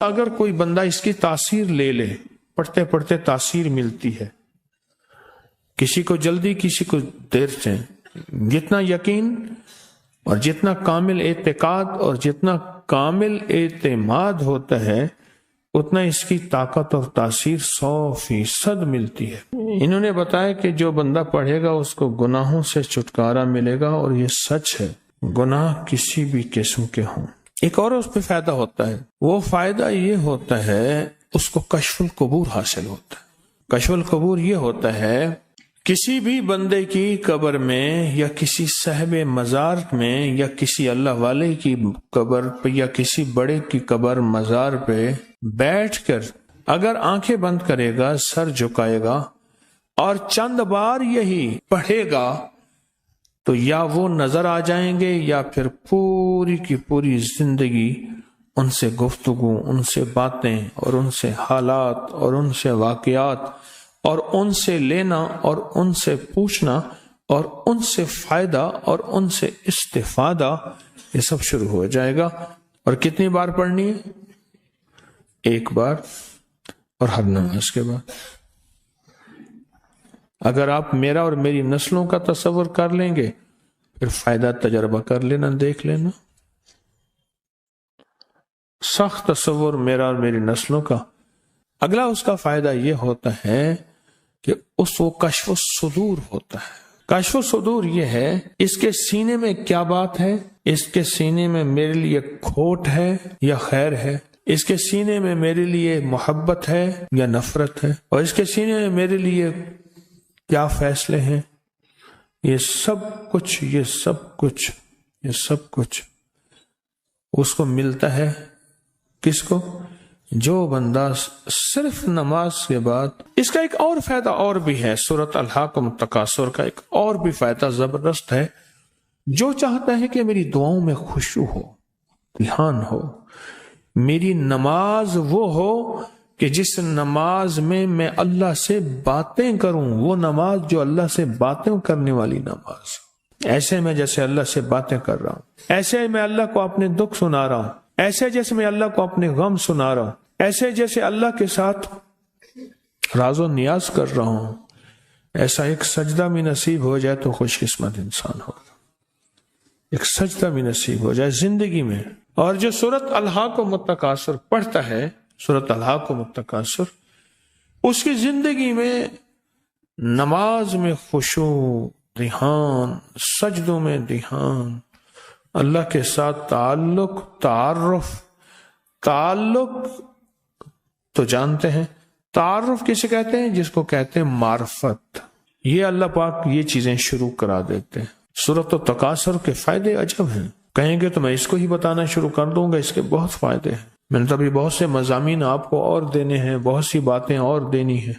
اگر کوئی بندہ اس کی تاثیر لے لے، پڑھتے پڑھتے تاثیر ملتی ہے، کسی کو جلدی کسی کو دیر سے، جتنا یقین اور جتنا کامل اعتقاد اور جتنا کامل اعتماد ہوتا ہے اتنا اس کی طاقت اور تاثیر 100% ملتی ہے۔ انہوں نے بتایا کہ جو بندہ پڑھے گا اس کو گناہوں سے چھٹکارا ملے گا، اور یہ سچ ہے، گناہ کسی بھی قسم کے ہوں۔ ایک اور اس پہ فائدہ ہوتا ہے، وہ فائدہ یہ ہوتا ہے اس کو کشف القبور حاصل ہوتا ہے۔ کشف القبور یہ ہوتا ہے کسی بھی بندے کی قبر میں یا کسی صاحب مزار میں یا کسی اللہ والے کی قبر پہ یا کسی بڑے کی قبر مزار پہ بیٹھ کر اگر آنکھیں بند کرے گا، سر جھکائے گا اور چند بار یہی پڑھے گا تو یا وہ نظر آ جائیں گے یا پھر پوری کی پوری زندگی ان سے گفتگو، ان سے باتیں اور ان سے حالات اور ان سے واقعات اور ان سے لینا اور ان سے پوچھنا اور ان سے فائدہ اور ان سے استفادہ، یہ سب شروع ہو جائے گا۔ اور کتنی بار پڑھنی ہے؟ ایک بار، اور ہر نماز کے بعد۔ اگر آپ میرا اور میری نسلوں کا تصور کر لیں گے پھر فائدہ تجربہ کر لینا، دیکھ لینا۔ سخت تصور میرا اور میری نسلوں کا۔ اگلا اس کا فائدہ یہ ہوتا ہے کہ اس وہ کشف الصدور ہوتا ہے۔ کشف الصدور یہ ہے اس کے سینے میں کیا بات ہے، اس کے سینے میں میرے لیے کھوٹ ہے یا خیر ہے، اس کے سینے میں میرے لیے محبت ہے یا نفرت ہے، اور اس کے سینے میں میرے لیے کیا فیصلے ہیں۔ یہ سب کچھ اس کو ملتا ہے۔ کس کو؟ جو بندہ صرف نماز کے بعد۔ اس کا ایک اور فائدہ اور بھی ہے، سورۃ الہاکم التکاثر کا ایک اور بھی فائدہ زبردست ہے۔ جو چاہتا ہے کہ میری دعاؤں میں خشوع ہو، دھیان ہو، میری نماز وہ ہو کہ جس نماز میں میں اللہ سے باتیں کروں، وہ نماز جو اللہ سے باتیں کرنے والی نماز، ایسے میں جیسے اللہ سے باتیں کر رہا ہوں، ایسے میں اللہ کو اپنے دکھ سنا رہا ہوں، ایسے جیسے میں اللہ کو اپنے غم سنا رہا ہوں، ایسے جیسے اللہ کے ساتھ راز و نیاز کر رہا ہوں، ایسا ایک سجدہ بھی نصیب ہو جائے تو خوش قسمت انسان ہوگا۔ ایک سجدہ بھی نصیب ہو جائے زندگی میں۔ اور جو سورۃ الہاکم التکاثر پڑھتا ہے، سورۃ الہاکم التکاثر، اس کی زندگی میں نماز میں خشوع، دھیان، سجدوں میں دھیان، اللہ کے ساتھ تعلق تو جانتے ہیں۔ تعارف کسے کہتے ہیں؟ جس کو کہتے ہیں معرفت۔ یہ اللہ پاک یہ چیزیں شروع کرا دیتے ہیں۔ سورۃ التکاثر کے فائدے عجب ہیں، کہیں گے تو میں اس کو ہی بتانا شروع کر دوں گا، اس کے بہت فائدے ہیں۔ میں نے تو ابھی بہت سے مضامین آپ کو اور دینے ہیں، بہت سی باتیں اور دینی ہیں۔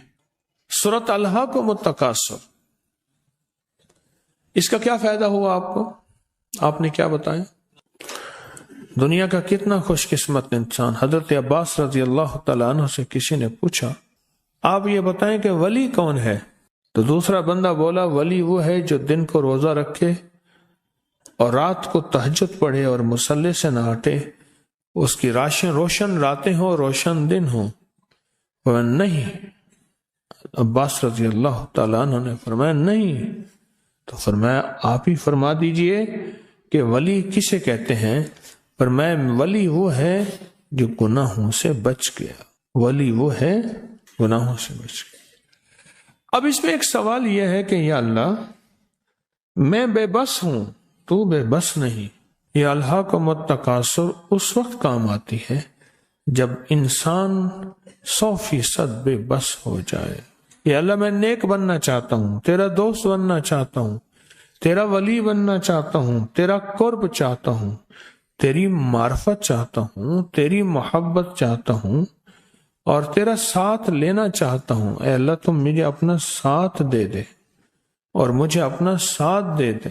سورۃ الہاکم التکاثر، اس کا کیا فائدہ ہوا آپ کو؟ آپ نے کیا بتایا؟ دنیا کا کتنا خوش قسمت انسان۔ حضرت عباس رضی اللہ تعالیٰ عنہ سے کسی نے پوچھا آپ یہ بتائیں کہ ولی کون ہے؟ تو دوسرا بندہ بولا ولی وہ ہے جو دن کو روزہ رکھے اور رات کو تہجد پڑھے اور مصلی سے نہ ہٹے، اس کی روشن راتیں ہوں روشن دن ہوں۔ نہیں، عباس رضی اللہ تعالیٰ عنہ نے فرمایا نہیں، تو فرمایا آپ ہی فرما دیجئے کہ ولی کسے کہتے ہیں؟ فرمایا ولی وہ ہے جو گناہوں سے بچ گیا، ولی وہ ہے گناہوں سے بچ گیا۔ اب اس میں ایک سوال یہ ہے کہ یا اللہ میں بے بس ہوں، تو بے بس نہیں۔ یہ الہاکم التکاثر اس وقت کام آتی ہے جب انسان 100% بے بس ہو جائے۔ یا اللہ میں نیک بننا چاہتا ہوں، تیرا دوست بننا چاہتا ہوں، تیرا ولی بننا چاہتا ہوں، تیرا قرب چاہتا ہوں، تیری معرفت چاہتا ہوں، تیری محبت چاہتا ہوں اور تیرا ساتھ لینا چاہتا ہوں۔ اے اللہ تم مجھے اپنا ساتھ دے دے اور مجھے اپنا ساتھ دے دے،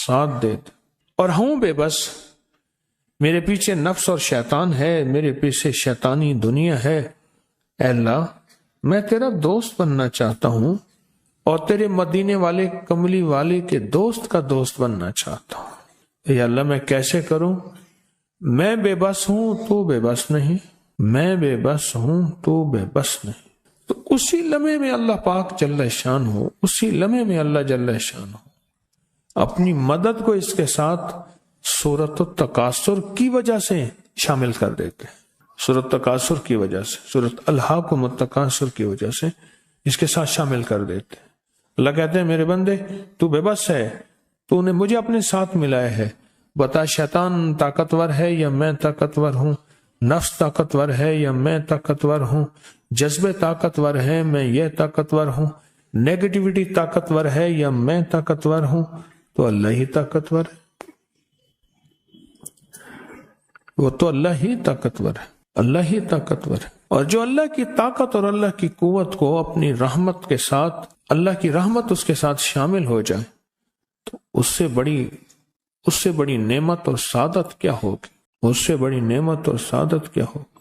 ساتھ دے دے۔ اور ہوں بے بس، میرے پیچھے نفس اور شیطان ہے، میرے پیچھے شیطانی دنیا ہے۔ اے اللہ میں تیرا دوست بننا چاہتا ہوں اور تیرے مدینے والے کملی والے کے دوست کا دوست بننا چاہتا ہوں۔ اے اللہ میں کیسے کروں؟ میں بے بس ہوں تو بے بس نہیں، میں بے بس ہوں تو بے بس نہیں۔ تو اسی لمحے میں اللہ پاک جل شان ہو، اسی لمحے میں اللہ جل شان ہو اپنی مدد کو اس کے ساتھ سورۃ التکاثر کی وجہ سے شامل کر دیتے ہیں، سورۃ التکاثر کی وجہ سے، سورۃ الہاکم التکاثر کی وجہ سے اس کے ساتھ شامل کر دیتے ہیں۔ اللہ کہتے ہیں میرے بندے تو بے بس ہے، تو نے مجھے اپنے ساتھ ملایا ہے، بتا شیطان طاقتور ہے یا میں طاقتور ہوں، نفس طاقتور ہے یا میں طاقتور ہوں، جذبے طاقتور ہے میں یہ طاقتور ہوں، نیگیٹیوٹی طاقتور ہے یا میں طاقتور ہوں، تو اللہ ہی طاقتور ہے، وہ تو اللہ ہی طاقتور ہے، اللہ ہی طاقتور ہے۔ اور جو اللہ کی طاقت اور اللہ کی قوت کو اپنی رحمت کے ساتھ، اللہ کی رحمت اس کے ساتھ شامل ہو جائے تو اس سے بڑی نعمت اور سعادت کیا ہوگی، اس سے بڑی نعمت اور سعادت کیا ہوگی۔